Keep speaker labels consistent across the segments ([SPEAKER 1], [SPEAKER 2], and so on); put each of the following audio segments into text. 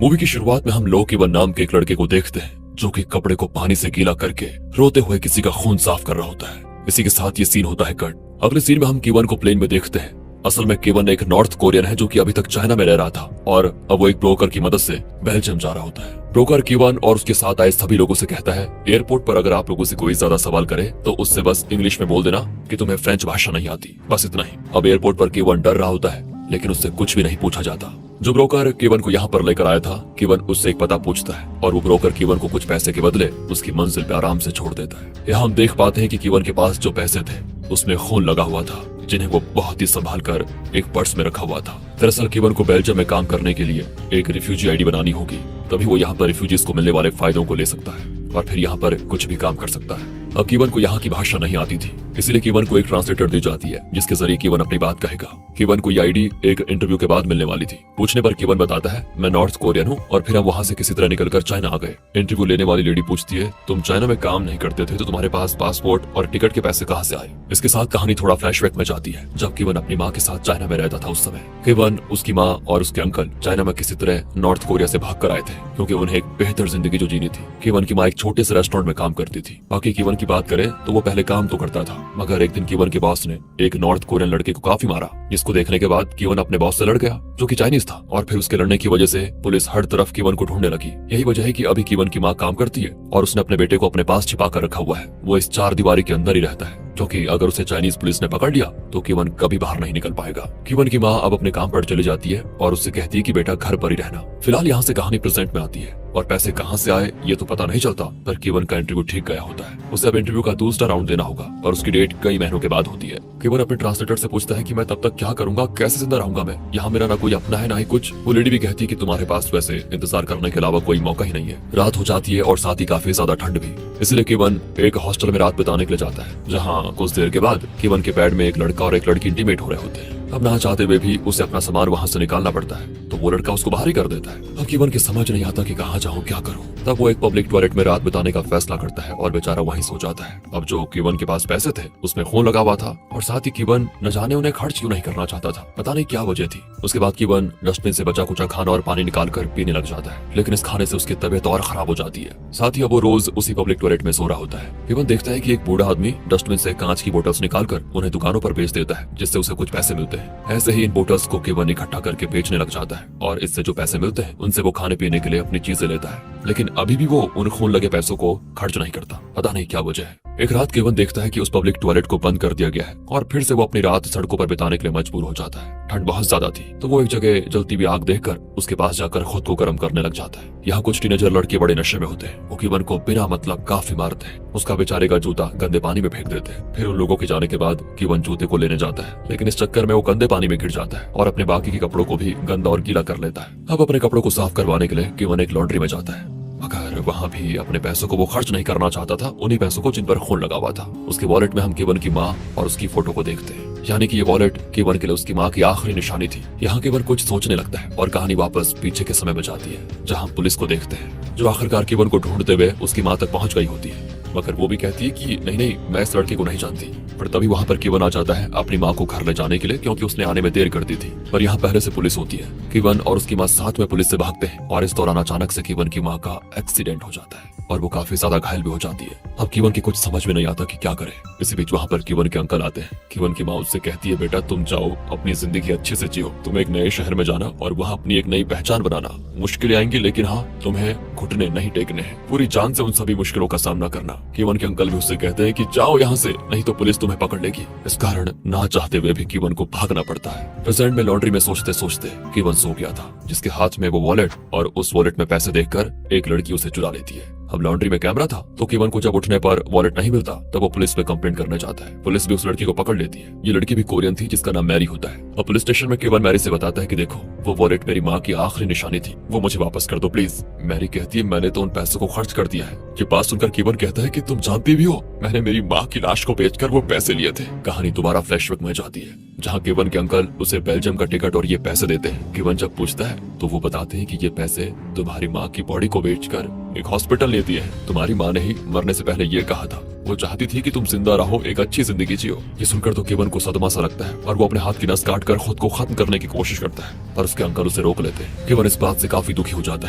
[SPEAKER 1] Movie की शुरुआत में हम लो केवन नाम के एक लड़के को देखते हैं जो कि कपड़े को पानी से गीला करके रोते हुए किसी का खून साफ कर रहा होता है। इसी के साथ ये सीन होता है कट। अगले सीन में हम केवन को प्लेन में देखते हैं। असल में केवन एक नॉर्थ कोरियन है जो कि अभी तक चाइना में रह रहा था और अब वो एक ब्रोकर की मदद से बेल्जियम जा रहा होता है। ब्रोकर केवन और उसके साथ आए सभी लोगों से कहता है एयरपोर्ट पर अगर आप लोगों से कोई ज्यादा सवाल करे तो उससे बस इंग्लिश में बोल देना कि तुम्हें फ्रेंच भाषा नहीं आती, बस इतना ही। अब एयरपोर्ट पर केवन डर रहा होता है लेकिन उससे कुछ भी नहीं पूछा जाता। जो ब्रोकर केवन को यहाँ पर लेकर आया था, केवन उससे एक पता पूछता है और वो ब्रोकर केवन को कुछ पैसे के बदले उसकी मंजिल पे आराम से छोड़ देता है। यहाँ हम देख पाते हैं कि केवन के पास जो पैसे थे उसमें खून लगा हुआ था जिन्हें वो बहुत ही संभाल कर एक पर्स में रखा हुआ था। दरअसल केवन को बेल्जियम में काम करने के लिए एक रिफ्यूजी आईडी बनानी होगी, तभी वो यहाँ पर रिफ्यूजीज को मिलने वाले फायदों को ले सकता है और फिर यहाँ पर कुछ भी काम कर सकता है। अब केवन को यहाँ की भाषा नहीं आती थी, इसीलिए केवन को एक ट्रांसलेटर दी जाती है जिसके जरिए केवन अपनी बात कहेगा। केवन को ये आईडी एक इंटरव्यू के बाद मिलने वाली थी। पूछने पर केवन बताता है मैं नॉर्थ कोरियन हूँ और फिर हम वहाँ से किसी तरह निकलकर चाइना आ गए। इंटरव्यू लेने वाली लेडी पूछती है तुम चाइना में काम नहीं करते थे तो तुम्हारे पास पासपोर्ट और टिकट के पैसे कहाँ से आए। इसके साथ कहानी थोड़ा फ्लैशबैक में जाती है जब केवन अपनी माँ के साथ चाइना में रहता था। उस समय केवन, उसकी माँ और उसके अंकल चाइना में किसी तरह नॉर्थ कोरिया से भाग कर आए थे क्योंकि उन्हें एक बेहतर जिंदगी जो जीनी थी। केवन की माँ एक छोटे से रेस्टोरेंट में काम करती थी। बाकी केवन की बात करें तो वो पहले काम तो करता था, मगर एक दिन केवन के बॉस ने एक नॉर्थ कोरियन लड़के को काफी मारा, जिसको देखने के बाद केवन अपने बॉस से लड़ गया जो कि चाइनीज था और फिर उसके लड़ने की वजह से पुलिस हर तरफ केवन को ढूंढने लगी। यही वजह है कि अभी केवन की माँ काम करती है और उसने अपने बेटे को अपने पास छिपा कर रखा हुआ है। वो इस चार दीवारी के अंदर ही रहता है क्योंकि अगर उसे चाइनीज पुलिस ने पकड़ लिया तो केवन कभी बाहर नहीं निकल पाएगा। केवन की माँ अब अपने काम पर चली जाती है और उससे कहती है कि बेटा घर पर ही रहना। फिलहाल यहाँ से कहानी प्रेजेंट में आती है और पैसे कहाँ से आए ये तो पता नहीं चलता, पर केवन का इंटरव्यू ठीक गया होता है। उसे अब इंटरव्यू का दूसरा राउंड देना होगा और उसकी डेट कई महीनों के बाद होती है। केवन अपने ट्रांसलेटर से पूछता है कि मैं तब तक क्या करूंगा, कैसे जिंदा रहूंगा मैं, यहाँ मेरा ना कोई अपना है ना ही कुछ। वो लेडी भी कहती है कि तुम्हारे पास वैसे इंतजार करने के अलावा कोई मौका ही नहीं है। रात हो जाती है और साथ ही काफी ज्यादा ठंड भी, इसलिए केवन एक हॉस्टल में रात बिताने के लिए जाता है जहाँ कुछ देर के बाद केवन के बेड में एक लड़का और एक लड़की इंटीमेट हो रहे होते हैं। अब ना चाहते हुए भी उसे अपना सामान वहाँ से निकालना पड़ता है तो वो लड़का उसको बाहर ही कर देता है। अब केवन की समझ नहीं आता कि कहाँ जाऊँ, क्या करूँ। तब वो एक पब्लिक टॉयलेट में रात बिताने का फैसला करता है और बेचारा वहीं सो जाता है। अब जो केवन के पास पैसे थे उसमें खून लगा हुआ था और साथ ही केवन न जाने उन्हें खर्च क्यों नहीं करना चाहता था, पता नहीं क्या वजह थी। उसके बाद केवन डस्टबिन से बचा कुचा खाना और पानी निकाल कर पीने लग जाता है, लेकिन इस खाने से उसकी तबीयत और खराब हो जाती है। साथ ही अब वो रोज उसी पब्लिक टॉयलेट में सो रहा होता है। केवन देखता है कि एक बूढ़ा आदमी डस्टबिन से कांच की बोतल्स निकालकर उन्हें दुकानों पर बेच देता है जिससे उसे कुछ पैसे मिलते हैं। ऐसे ही इन बोतल्स को केवन इकट्ठा करके बेचने लग जाता है और इससे जो पैसे मिलते हैं उनसे वो खाने पीने के लिए अपनी चीजें लेता है, लेकिन अभी भी वो उन खून लगे पैसों को खर्च नहीं करता, पता नहीं क्या वजह है। एक रात केवन देखता है कि उस पब्लिक टॉयलेट को बंद कर दिया गया है और फिर से वो अपनी रात सड़कों पर बिताने के लिए मजबूर हो जाता है। ठंड बहुत ज्यादा थी तो वो एक जगह जलती हुई आग देखकर उसके पास जाकर खुद को गर्म करने लग जाता है। यहाँ कुछ टीनेजर लड़के बड़े नशे में होते हैं। वो केवन को बिना मतलब काफी मारते हैं, उसका बेचारे का जूता गंदे पानी में फेंक देते हैं। फिर उन लोगों के जाने के बाद केवन जूते को लेने जाता है, लेकिन इस चक्कर में वो गंदे पानी में गिर जाता है और अपने बाकी के कपड़ों को भी गंदा और गीला कर लेता है। अब अपने कपड़ों को साफ करवाने के लिए केवन एक लॉन्ड्री में जाता है, मगर वहाँ भी अपने पैसों को वो खर्च नहीं करना चाहता था, उन्हीं पैसों को जिन पर खून लगा हुआ था। उसके वॉलेट में हम केवन की माँ और उसकी फोटो को देखते हैं, यानी कि ये वॉलेट केवन के लिए उसकी माँ की आखिरी निशानी थी। यहाँ केवन कुछ सोचने लगता है और कहानी वापस पीछे के समय में जाती है जहाँ पुलिस को देखते हैं जो आखिरकार केवन को ढूंढते हुए उसकी माँ तक पहुंच गई होती है, मगर वो भी कहती है कि नहीं नहीं मैं इस लड़के को नहीं जानती। पर तभी वहाँ पर केवन आ जाता है अपनी माँ को घर ले जाने के लिए क्योंकि उसने आने में देर कर दी थी। पर यहाँ पहले से पुलिस होती है। केवन और उसकी माँ साथ में पुलिस से भागते हैं और इस दौरान अचानक से केवन की माँ का एक्सीडेंट हो जाता है और वो काफी ज्यादा घायल भी हो जाती है। अब केवन की कुछ समझ में नहीं आता कि क्या करे। इसी बीच वहाँ पर केवन के अंकल आते हैं। केवन की माँ उससे कहती है बेटा तुम जाओ अपनी जिंदगी अच्छे से जियो, तुम्हें एक नए शहर में जाना और वहाँ अपनी एक नई पहचान बनाना। मुश्किलें आएंगी लेकिन हाँ तुम्हें घुटने नहीं टेकने हैं, पूरी जान से उन सभी मुश्किलों का सामना करना। केवन के अंकल भी उससे कहते हैं कि जाओ यहाँ से नहीं तो पुलिस तुम्हें पकड़ लेगी। इस कारण ना चाहते हुए भी केवन को भागना पड़ता है। प्रेजेंट में लॉन्ड्री में सोचते सोचते केवन सो गया था जिसके हाथ में वो वॉलेट और उस वॉलेट में पैसे देखकर एक लड़की उसे चुरा लेती है। अब लॉन्ड्री में कैमरा था तो केवन को जब उठने पर वॉलेट नहीं मिलता तब वो पुलिस पे कंप्लेंट करने जाता है। पुलिस भी उस लड़की को पकड़ लेती है। ये लड़की भी कोरियन थी जिसका नाम मैरी होता है। और पुलिस स्टेशन में केवन मैरी से बताता है कि देखो वो वॉलेट मेरी माँ की आखिरी निशानी थी, वो मुझे वापस कर दो प्लीज। मैरी कहती है मैंने तो उन पैसों को खर्च कर दिया है। ये बात सुनकर केवन कहता है कि तुम जानती भी हो मैंने मेरी माँ की लाश को बेचकर वो पैसे लिए थे। कहानी दोबारा फ्लैशबैक में जाती है जहाँ केवन के अंकल उसे बेल्जियम का टिकट और ये पैसे देते हैं। केवन जब पूछता है तो वो बताते हैं कि ये पैसे तुम्हारी माँ की बॉडी को बेचकर एक हॉस्पिटल ले दिए हैं। तुम्हारी माँ ने ही मरने से पहले ये कहा था वो चाहती थी कि तुम जिंदा रहो, एक अच्छी जिंदगी जियो। ये सुनकर तो केवन को सदमा सा लगता है और वो अपने हाथ की नस काट कर खुद को खत्म करने की कोशिश करता है, पर उसके अंकल उसे रोक लेते हैं। केवन इस बात से काफी दुखी हो जाता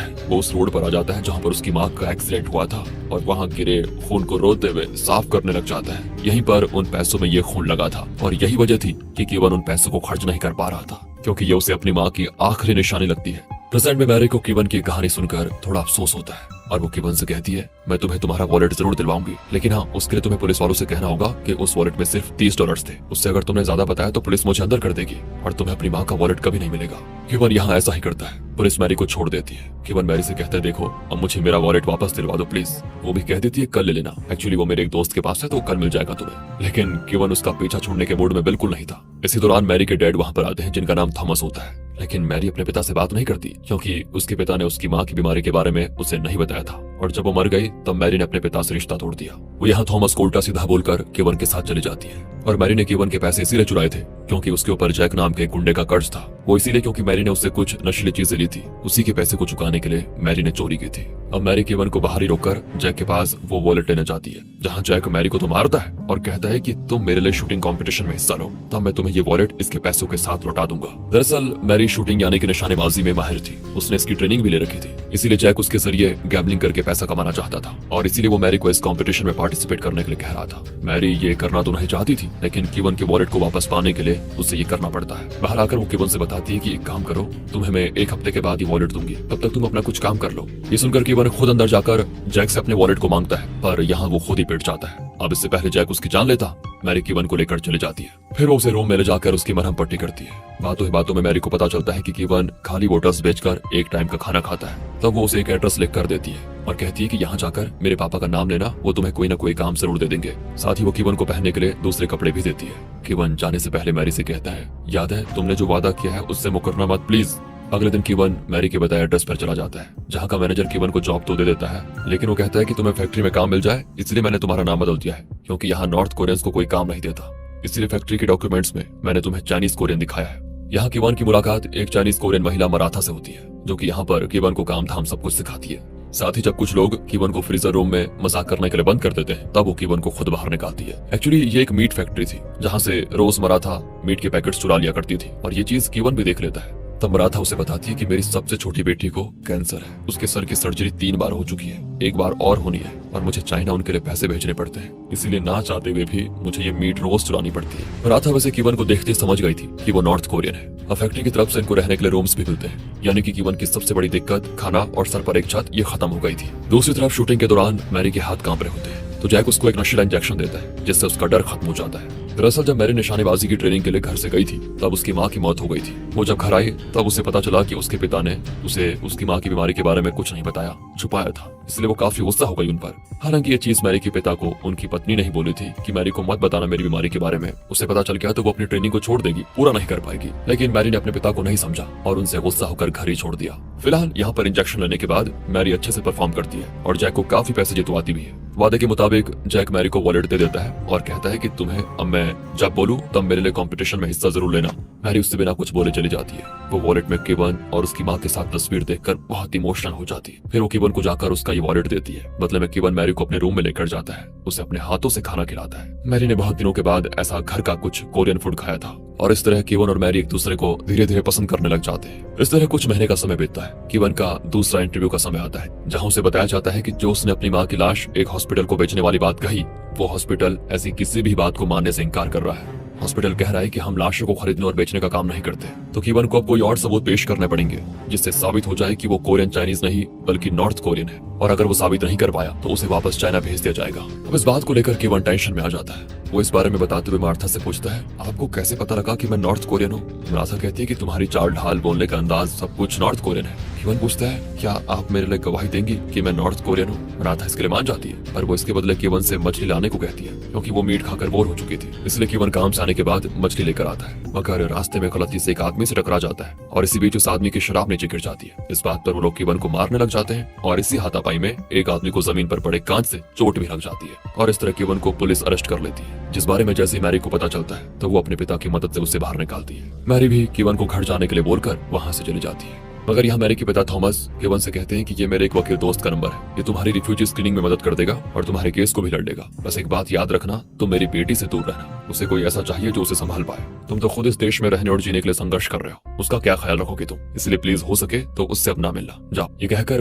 [SPEAKER 1] है। वो उस रोड पर आ जाता है जहाँ पर उसकी माँ का एक्सीडेंट हुआ था और वहाँ गिरे खून को रोते हुए साफ करने लग जाता है। यहीं पर उन पैसों में ये खून लगा था और यही वजह थी कि केवन उन पैसों को खर्च नहीं कर पा रहा था, क्योंकि ये उसे अपनी माँ की आखिरी निशानी लगती है। प्रेजेंट में मैरी को केवन की कहानी सुनकर थोड़ा अफसोस होता है और वो केवन से कहती है, मैं तुम्हें तुम्हारा वॉलेट जरूर दिलवाऊंगी, लेकिन हाँ, उसके लिए तुम्हें पुलिस वालों से कहना होगा कि उस वॉलेट में सिर्फ $30 थे। उससे अगर तुमने ज्यादा बताया तो पुलिस मुझे अंदर कर देगी और तुम्हें अपनी माँ का वॉलेट कभी नहीं मिलेगा। केवन यहाँ ऐसा ही करता है। पुलिस मैरी को छोड़ देती है। केवन मैरी से कहता है, देखो अब मुझे मेरा वॉलेट वापस दिलवा दो प्लीज। वो भी कह देती है, कल ले लेना, एक्चुअली वो मेरे एक दोस्त के पास है तो कल मिल जाएगा तुम्हें। लेकिन केवन उसका पीछा छोड़ने के मूड में बिल्कुल नहीं था। इसी दौरान मैरी के डैड वहाँ पर आते हैं जिनका नाम थॉमस होता है, लेकिन मैरी अपने पिता से बात नहीं करती क्योंकि उसके पिता ने उसकी माँ की बीमारी के बारे में उसे नहीं बताया था और जब वो मर गई तब मैरी ने अपने पिता से रिश्ता तोड़ दिया। वो यहाँ थॉमस को उल्टा सीधा बोलकर केवन के साथ चली जाती है और मैरी ने केवन के पैसे इसीलिए चुराए थे क्योंकि उसके ऊपर जैक नाम के गुंडे का कर्ज था। वो इसीलिए क्योंकि मैरी ने उससे कुछ नशीली चीजें ली थी। उसी के पैसे को चुकाने के लिए मैरी ने चोरी की थी। अब मैरी केवन को बाहर ही रोककर जैक के पास वो वॉलेट लेने जाती है, जहाँ जैक मैरी को तो मारता है और कहता है कि तुम मेरे लिए शूटिंग कंपटीशन में हिस्सा लो, तब मैं तुम्हें ये वॉलेट इसके पैसों के साथ लौटा दूंगा। दरअसल मैरी शूटिंग यानी कि निशानेबाजी में माहिर थी। उसने इसकी ट्रेनिंग भी ले रखी थी, इसीलिए जैक उसके जरिए गैम्बलिंग करके पैसा कमाना चाहता था और इसीलिए वो मैरी को इस कंपटीशन में पार्टिसिपेट करने के लिए कह रहा था। मैरी ये करना तो नहीं चाहती थी, लेकिन केवन के वॉलेट को वापस पाने के लिए उसे ये करना पड़ता है। बाहर आकर वो केवन से बताती है कि एक काम करो, तुम्हें मैं 1 हफ्ते के बाद ही वॉलेट दूंगी, तब तक तुम अपना कुछ काम कर लो। ये सुनकर केवन खुद अंदर जाकर जैक से अपने वॉलेट को मांगता है, पर यहाँ वो खुद ही पिट जाता है। अब इससे पहले जैक उसकी जान लेता, मैरी केवन को लेकर चली जाती है। फिर वो उसे रूम में ले जाकर उसकी मरहम पट्टी करती है। बातों ही बातों में मैरी को पता चलता है कि केवन खाली बोटल्स बेचकर एक टाइम का खाना खाता है। तब वो उसे एक एड्रेस लिख कर देती है और कहती है कि यहाँ जाकर मेरे पापा का नाम लेना, वो तुम्हें कोई ना कोई काम जरूर दे देंगे। साथ ही वो केवन को पहनने के लिए दूसरे कपड़े भी देती है। केवन जाने से पहले मैरी से कहता है, याद है तुमने जो वादा किया है उससे मुकरना मत प्लीज। अगले दिन केवन मैरी के बताए एड्रेस पर चला जाता है, जहाँ का मैनेजर केवन को जॉब तो दे देता है, लेकिन वो कहता है कि तुम्हें फैक्ट्री में काम मिल जाए इसलिए मैंने तुम्हारा नाम बदल दिया है, क्योंकि यहाँ नॉर्थ कोरियंस को कोई काम नहीं देता, इसलिए फैक्ट्री के डॉक्यूमेंट्स में मैंने तुम्हें चाइनीज कोरियन दिखाया है। यहाँ केवन की मुलाकात एक चाइनीज कोरियन महिला मराठा से होती है, जो कि यहाँ पर केवन को काम धाम सब कुछ सिखाती है। साथ ही जब कुछ लोग केवन को फ्रीजर रूम में मजाक करने के लिए बंद कर देते हैं, तब वो केवन को खुद बाहर निकालती है। एक्चुअली ये एक मीट फैक्ट्री थी, जहाँ से रोज मराठा मीट के पैकेट्स चुरा लिया करती थी और ये चीज केवन भी देख लेता है। तब मराठा उसे बताती है कि मेरी सबसे छोटी बेटी को कैंसर है, उसके सर की सर्जरी 3 बार हो चुकी है, 1 बार और होनी है और मुझे चाइना उनके लिए पैसे भेजने पड़ते हैं, इसीलिए ना चाहते हुए भी मुझे ये मीट रोज चुरानी पड़ती है। मराठा वैसे केवन को देखते समझ गई थी कि वो नॉर्थ कोरियन है। और फैक्ट्री की तरफ से इनको रहने के लिए रूम्स भी मिलते हैं, यानी कि केवन की सबसे बड़ी दिक्कत खाना और सर पर एक छत ये खत्म हो गई थी। दूसरी तरफ शूटिंग के दौरान मैरी के हाथ कांप रहे होते हैं, तो जैक उसको एक नशीला इंजेक्शन देता है जिससे उसका डर खत्म हो जाता है। दरअसल जब मैरी निशानेबाजी की ट्रेनिंग के लिए घर से गई थी, तब उसकी माँ की मौत हो गई थी। वो जब घर आई तब उसे पता चला कि उसके पिता ने उसे उसकी माँ की बीमारी के बारे में कुछ नहीं बताया, छुपाया था, इसलिए वो काफी गुस्सा हो गई उन पर। हालांकि ये चीज मैरी के पिता को उनकी पत्नी नहीं बोली थी कि मैरी को मत बताना मेरी बीमारी के बारे में, उसे पता चल गया तो वो अपनी ट्रेनिंग को छोड़ देगी, पूरा नहीं कर पाएगी। लेकिन मैरी ने अपने पिता को नहीं समझा और उनसे गुस्सा होकर घर ही छोड़ दिया। फिलहाल यहाँ पर इंजेक्शन लेने के बाद मैरी अच्छे से परफॉर्म करती है और जैक को काफी पैसे जितवाती भी है। वादे के मुताबिक जैक मैरी को वॉलेट दे देता है और कहता है कि तुम्हें अब मैं जब बोलूं तब मेरे लिए कंपटीशन में हिस्सा जरूर लेना। मैरी उससे बिना कुछ बोले चली जाती है। वो वॉलेट में केवन और उसकी माँ के साथ तस्वीर देखकर बहुत इमोशनल हो जाती है। फिर वो केवन को जाकर उसका ये वॉलेट देती है। बदले में केवन मैरी को अपने रूम में लेकर जाता है, उसे अपने हाथों से खाना खिलाता है। मैरी ने बहुत दिनों के बाद ऐसा घर का कुछ कोरियन फूड खाया था और इस तरह केवन और मैरी एक दूसरे को धीरे धीरे पसंद करने लग जाते हैं। इस तरह कुछ महीने का समय बीतता है। केवन का दूसरा इंटरव्यू का समय आता है, जहाँ उसे बताया जाता है कि जो उसने अपनी माँ की लाश एक हॉस्पिटल को बेचने वाली बात कही, वो हॉस्पिटल ऐसी किसी भी बात को मानने से इनकार कर रहा है। हॉस्पिटल कह रहा है कि हम लाशों को खरीदने और बेचने का काम नहीं करते। तो केवन को अब कोई और सबूत पेश करने पड़ेंगे जिससे साबित हो जाए कि वो कोरियन चाइनीज नहीं बल्कि नॉर्थ कोरियन है, और अगर वो साबित नहीं कर पाया तो उसे वापस चाइना भेज दिया जाएगा। अब इस बात को लेकर केवन टेंशन में आ जाता है। वो इस बारे में बताते हुए मार्था से पूछता है, आपको कैसे पता लगा कि मैं नॉर्थ कोरियन हूँ? मार्था कहती है कि तुम्हारी चाल ढाल, बोलने का अंदाज, सब कुछ नॉर्थ कोरियन है। केवन पूछता है, क्या आप मेरे लिए गवाही देंगी कि मैं नॉर्थ कोरियन हूँ? मार्था इसके लिए मान जाती है, पर वो इसके बदले केवन से मछली लाने को कहती है, क्योंकि वो मीट खाकर बोर हो चुकी थी। इसलिए केवन काम से आने के बाद मछली लेकर आता है, मगर रास्ते में गलती से एक आदमी से टकरा जाता है और इसी बीच उस आदमी की शराब नीचे गिर जाती है। इस बात पर वो लोग केवन को मारने लग जाते हैं और इसी हाथापाई में एक आदमी को जमीन पर पड़े कांच से चोट भी लग जाती है और इस तरह केवन को पुलिस अरेस्ट कर लेती है, जिस बारे में जैसे मैरी को पता चलता है तो वो अपने पिता की मदद से उसे बाहर निकालती है। मैरी भी केवन को घर जाने के लिए बोलकर वहाँ से चली जाती है। मगर यहाँ मैरी के पिता थॉमस केवन से कहते हैं कि ये मेरे एक वकील दोस्त का नंबर है, ये तुम्हारी रिफ्यूजी स्क्रीनिंग में मदद कर देगा और तुम्हारे केस को भी लड़ लेगा। बस एक बात याद रखना, तुम मेरी बेटी से दूर रहना, उसे कोई ऐसा चाहिए जो उसे संभाल पाए। तुम तो खुद इस देश में रहने और जीने के लिए संघर्ष कर रहे हो, उसका क्या ख्याल रखोगे तुम, इसलिए प्लीज हो सके तो उससे अब ना मिलना, जाओ। ये कहकर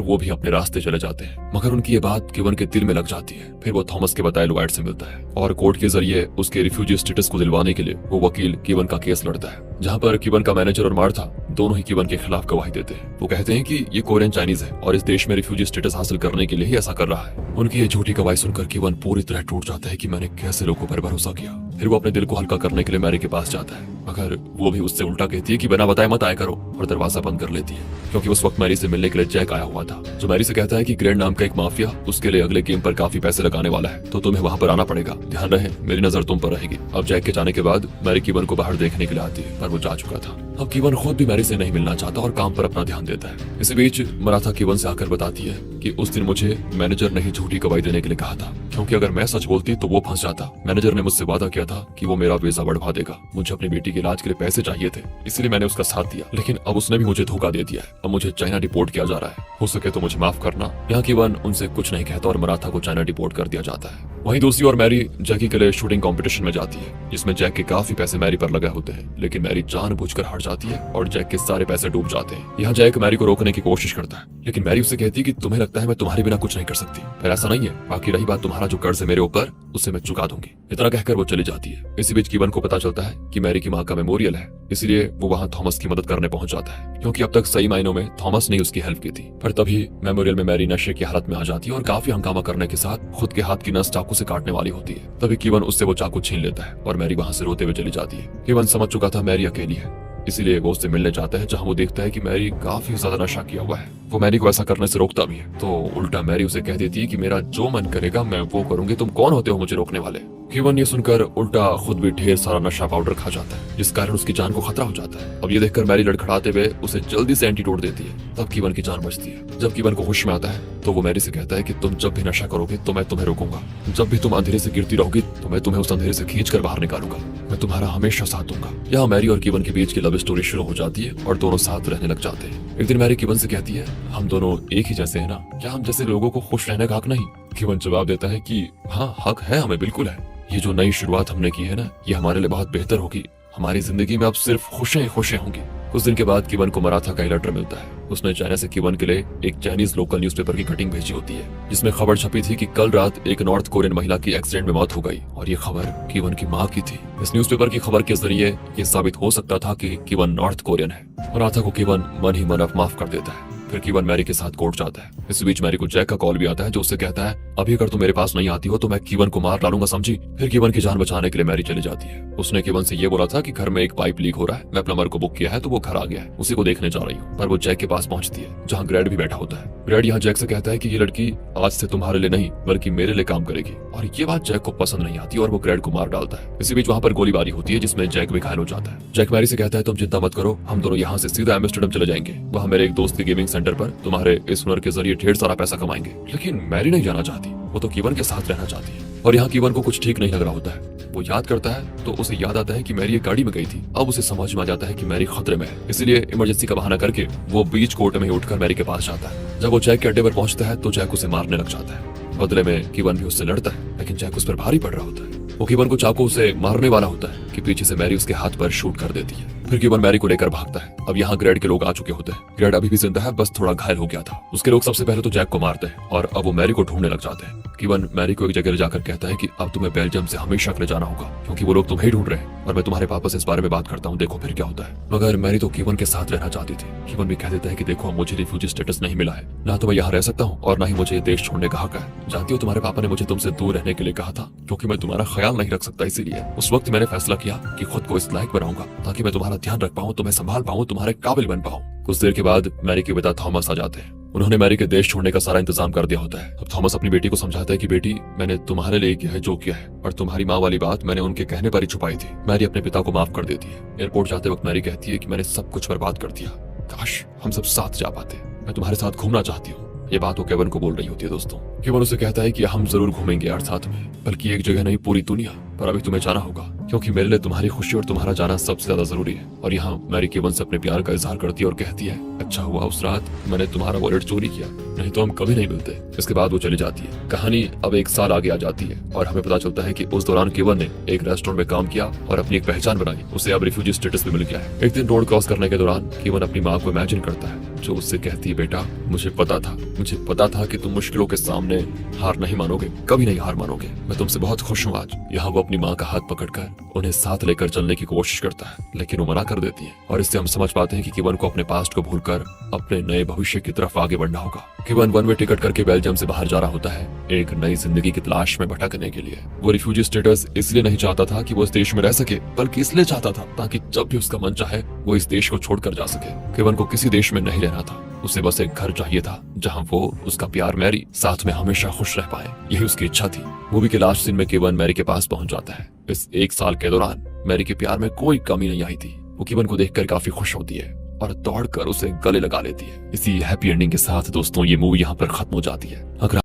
[SPEAKER 1] वो भी अपने रास्ते चले जाते हैं। मगर उनकी ये बात केवन के दिल में लग जाती है। फिर वो थॉमस के बताए लॉयर से मिलता है और कोर्ट के जरिए उसके रिफ्यूजी स्टेटस को दिलवाने के लिए वो वकील केवन का केस लड़ता है, जहाँ पर केवन का मैनेजर और मार्था दोनों ही केवन के खिलाफ गवाही देते हैं। वो कहते हैं कि ये कोरियन चाइनीज है और इस देश में रिफ्यूजी स्टेटस हासिल करने के लिए ही ऐसा कर रहा है। उनकी ये झूठी गवाही सुनकर केवन पूरी तरह टूट जाता है कि मैंने कैसे लोगों पर भरोसा किया। फिर वो अपने दिल को हल्का करने के लिए मैरी के पास जाता है, मगर वो भी उससे उल्टा कहती है कि बिना बताए मत आया करो, और दरवाजा बंद कर लेती है, क्योंकि उस वक्त मैरी से मिलने के लिए जैक आया हुआ था, जो मैरी से कहता है कि ग्रैंड नाम का एक माफिया उसके लिए अगले गेम पर काफी पैसे लगाने वाला है, तो तुम्हें वहां पर आना पड़ेगा, ध्यान रहे मेरी नजर तुम पर रहेगी। अब जैक के जाने के बाद मैरी केवन को बाहर देखने के लिए आती है, पर वो जा चुका था। अब केवन खुद भी मैरी से नहीं मिलना चाहता और काम पर अपना ध्यान देता है। इसी बीच मराठा केवन से आकर बताती है कि उस दिन मुझे मैनेजर ने ही झूठी गवाही देने के लिए कहा था, क्योंकि अगर मैं सच बोलती तो वो फंस जाता। मैनेजर ने मुझसे वादा किया था कि वो मेरा वीजा बढ़वा देगा, मुझे अपनी बेटी के इलाज के लिए पैसे चाहिए थे, इसलिए मैंने उसका साथ दिया, लेकिन अब उसने भी मुझे धोखा दे दिया है। अब मुझे चाइना डिपोर्ट किया जा रहा है, हो सके तो मुझे माफ करना। यहाँ केवन उनसे कुछ नहीं कहता और मराठा को चाइना डिपोर्ट कर दिया जाता है। वहीं दूसरी ओर मैरी जैकी के लिए शूटिंग कंपटीशन में जाती है, जिसमें जैक के काफी पैसे मैरी पर लगे होते हैं, लेकिन मैरी जानबूझकर हार जाती है और जैक के सारे पैसे डूब जाते हैं। यहाँ जैक मैरी को रोकने की कोशिश करता है, लेकिन मैरी उससे कहती है कि तुम्हें लगता है मैं तुम्हारे बिना कुछ नहीं कर सकती, पर ऐसा नहीं है, बाकी रही बात तुम्हारा जो कर्ज है मेरे ऊपर, उसे मैं चुका दूंगी। इतना कहकर वो चली जाती है। इसी बीच केवन को पता चलता है कि मैरी की माँ का मेमोरियल है, इसलिए वो वहाँ थॉमस की मदद करने पहुंच जाता है, क्योंकि अब तक सही मायनों में थॉमस ने उसकी हेल्प की थी। पर तभी मेमोरियल में मैरी नशे की हालत में आ जाती है और काफी हंगामा करने के साथ खुद के हाथ की नस चाकू से काटने वाली होती है। तभी केवन उससे वो चाकू छीन लेता है और मैरी वहां से रोते हुए चली जाती है। केवन समझ चुका था मैरी अकेली है, इसीलिए वो उससे मिलने जाता है, जहां वो देखता है कि मैरी काफी ज्यादा नशा किया हुआ है। वो मैरी को ऐसा करने से रोकता भी है, तो उल्टा मैरी उसे कह देती है कि मेरा जो मन करेगा मैं वो करूंगी, तुम कौन होते हो मुझे रोकने वाले। केवन ये सुनकर उल्टा खुद भी ढेर सारा नशा पाउडर खा जाता है, जिस कारण उसकी जान को खतरा हो जाता है। अब ये देखकर मैरी लड़खड़ाते हुए उसे जल्दी से एंटीडोट देती है, तब केवन की जान बचती है। जब केवन को होश में आता है तो वो मैरी से कहता है कि तुम जब भी नशा करोगे तो मैं तुम्हें रोकूंगा, जब भी तुम अंधेरे से गिरती रहोगी तो मैं तुम्हें उस अंधेरे से खींच कर बाहर निकालूंगा, मैं तुम्हारा हमेशा साथ दूंगा। यहाँ मैरी और केवन के बीच की लव स्टोरी शुरू हो जाती है और दोनों साथ रहने लग जाते हैं। एक दिन मैरी केवन से कहती है, हम दोनों एक ही जैसे हैं ना, क्या हम जैसे लोगों को खुश रहने का हक नहीं? केवन जवाब देता है कि हाँ हक है हमें, बिल्कुल है। ये जो नई शुरुआत हमने की है ना, ये हमारे लिए बहुत बेहतर होगी, हमारी जिंदगी में अब सिर्फ खुशियां होंगी। कुछ दिन के बाद केवन को मराठा का लेटर मिलता है। उसने चाइना से केवन के लिए एक चाइनीज लोकल न्यूज़पेपर की कटिंग भेजी होती है, जिसमें खबर छपी थी कि कल रात एक नॉर्थ कोरियन महिला की एक्सीडेंट में मौत हो गई, और ये खबर केवन की माँ की थी। इस न्यूज़पेपर की खबर के जरिए ये साबित हो सकता था कि केवन नॉर्थ कोरियन है। मराठा को केवन मन ही मन माफ कर देता है। फिर केवन मैरी के साथ कोर्ट जाता है। इस बीच मैरी को जैक का कॉल भी आता है, जो उससे कहता है अभी अगर तुम मेरे पास नहीं आती हो तो मैं केवन को मार डालूंगा, समझी। फिर केवन की जान बचाने के लिए मैरी चली जाती है। उसने केवन से ये बोला था कि घर में एक पाइप लीक हो रहा है, मैं प्लम्बर को बुक किया है तो वो घर आ गया है, उसी को देखने जा रही हूँ। पर वो जैक के पास पहुंचती है, जहाँ ग्रैड भी बैठा होता है। ग्रैड यहाँ जैक से कहता है कि ये लड़की आज से तुम्हारे लिए नहीं बल्कि मेरे लिए काम करेगी, और ये बात जैक को पसंद नहीं आती और वो ग्रैड को मार डालता है। इसी बीच वहाँ पर गोलीबारी होती है, जिसमें जैक भी घायल हो जाता है। जैक मैरी से कहता है तुम चिंता मत करो, हम दोनों यहाँ से सीधा एम्स्टर्डम चले जाएंगे, वहाँ मेरे एक दोस्त के गेमिंग सेंटर पर तुम्हारे इस हुनर के जरिए ढेर सारा पैसा कमाएंगे। लेकिन मैरी नहीं जाना चाहती, वो तो केवन के साथ रहना चाहती है। और यहाँ केवन को कुछ ठीक नहीं लग रहा होता है। वो याद करता है तो उसे याद आता है कि मैरी एक गाड़ी में गई थी। अब उसे समझ में आ जाता है कि मैरी खतरे में है, इसलिए इमरजेंसी का बहाना करके वो बीच कोर्ट में ही उठकर मैरी के पास जाता है। जब वो जैक के अड्डे पर पहुंचता है तो जैक उसे मारने लग जाता है। बदले में केवन भी उससे लड़ता है, लेकिन जैक उस पर भारी पड़ रहा होता है। वो केवन को चाकू से मारने वाला होता है कि पीछे से मैरी उसके हाथ पर शूट कर देती है। फिर केवन मैरी को लेकर भागता है। अब यहाँ ग्रैड के लोग आ चुके होते हैं। ग्रैड अभी भी जिंदा है, बस थोड़ा घायल हो गया था। उसके लोग सबसे पहले तो जैक को मारते हैं और अब वो मैरी को ढूंढने लग जाते हैं। केवन मैरी को एक जगह ले जाकर कहता है कि अब तुम्हें बेल्जियम से हमेशा के लिए जाना होगा, क्योंकि वो लोग तुम्हें ही ढूंढ रहे हैं और मैं तुम्हारे पापा से इस बारे में बात करता हूँ, देखो फिर क्या होता है। मगर मैरी तो केवन के साथ रहना चाहती थी। केवन भी कह देता है कि देखो मुझे रिफ्यूजी स्टेटस नहीं मिला है, ना तो मैं यहाँ रह सकता हूँ और ना ही मुझे ये देश छोड़ने का हक है। जानती हो तुम्हारे पापा ने मुझे तुमसे दूर रहने के लिए कहा था, क्योंकि मैं तुम्हारा ख्याल नहीं रख सकता, इसीलिए उस वक्त मैंने फैसला किया कि खुद को इस लायक बनाऊंगा ताकि मैं तुम्हारा ध्यान रख पाऊँ, तुम्हें संभाल पाऊँ, तुम्हारे काबिल बन पाऊँ। कुछ देर के बाद मैरी के पिता थॉमस आ जाते हैं। उन्होंने मैरी के देश छोड़ने का सारा इंतजाम कर दिया होता है। अब थॉमस अपनी बेटी को समझाता है कि बेटी मैंने तुम्हारे लिए किया है जो किया है, और तुम्हारी माँ वाली बात मैंने उनके कहने पर ही छुपाई थी। मैरी अपने पिता को माफ कर देती है। एयरपोर्ट जाते वक्त मैरी कहती है कि मैंने सब कुछ बर्बाद कर दिया, काश हम सब साथ जा पाते, मैं तुम्हारे साथ घूमना चाहती हूँ। ये बात वो केवन को बोल रही होती है। दोस्तों केवन उसे कहता है कि हम जरूर घूमेंगे यार साथ में, बल्कि एक जगह नहीं पूरी दुनिया। पर अभी तुम्हें जाना होगा, क्योंकि मेरे लिए तुम्हारी खुशी और तुम्हारा जाना सबसे ज्यादा जरूरी है। और यहाँ मैरी केवन से अपने प्यार का इजहार करती है और कहती है, अच्छा हुआ उस रात मैंने तुम्हारा वॉलेट चोरी किया, नहीं तो हम कभी नहीं मिलते। इसके बाद वो चली जाती है। कहानी अब 1 साल आगे आ जाती है और हमें पता चलता है कि उस दौरान केवन ने एक रेस्टोरेंट में काम किया और अपनी एक पहचान बनाई। उसे अब रिफ्यूजी स्टेटस भी मिल गया है। एक दिन रोड क्रॉस करने के दौरान केवन अपनी माँ को इमेजिन करता है, जो उससे कहती है, बेटा मुझे पता था कि तुम मुश्किलों के सामने हार नहीं मानोगे, कभी नहीं हार मानोगे। मैं तुमसे बहुत खुश हूँ आज। यहाँ वो अपनी माँ का हाथ पकड़कर उन्हें साथ लेकर चलने की कोशिश करता है, लेकिन वो मना कर देती है। और इससे हम समझ पाते हैं कि केवन को अपने पास्ट को भूलकर अपने नए भविष्य की तरफ आगे बढ़ना होगा। केवन 1 वे टिकट करके बेल्जियम से बाहर जा रहा होता है, एक नई जिंदगी की तलाश में भटकने के लिए। वो रिफ्यूजी स्टेटस इसलिए नहीं चाहता था कि वो इस देश में रह सके, बल्कि इसलिए चाहता था ताकि जब भी उसका मन चाहे वो इस देश को छोड़कर जा सके। केवन को किसी देश में नहीं रहना था, उसे बस एक घर चाहिए था जहां वो, उसका प्यार मैरी साथ में हमेशा खुश रह पाए। यही उसकी इच्छा थी। मूवी के लास्ट सीन में केवन मैरी के पास पहुंच जाता है। इस 1 साल के दौरान मैरी के प्यार में कोई कमी नहीं आई थी। वो केवन को देखकर काफी खुश होती है और दौड़कर उसे गले लगा लेती है। इसी हैप्पी एंडिंग के साथ दोस्तों ये मूवी यहाँ पर खत्म हो जाती है। अगर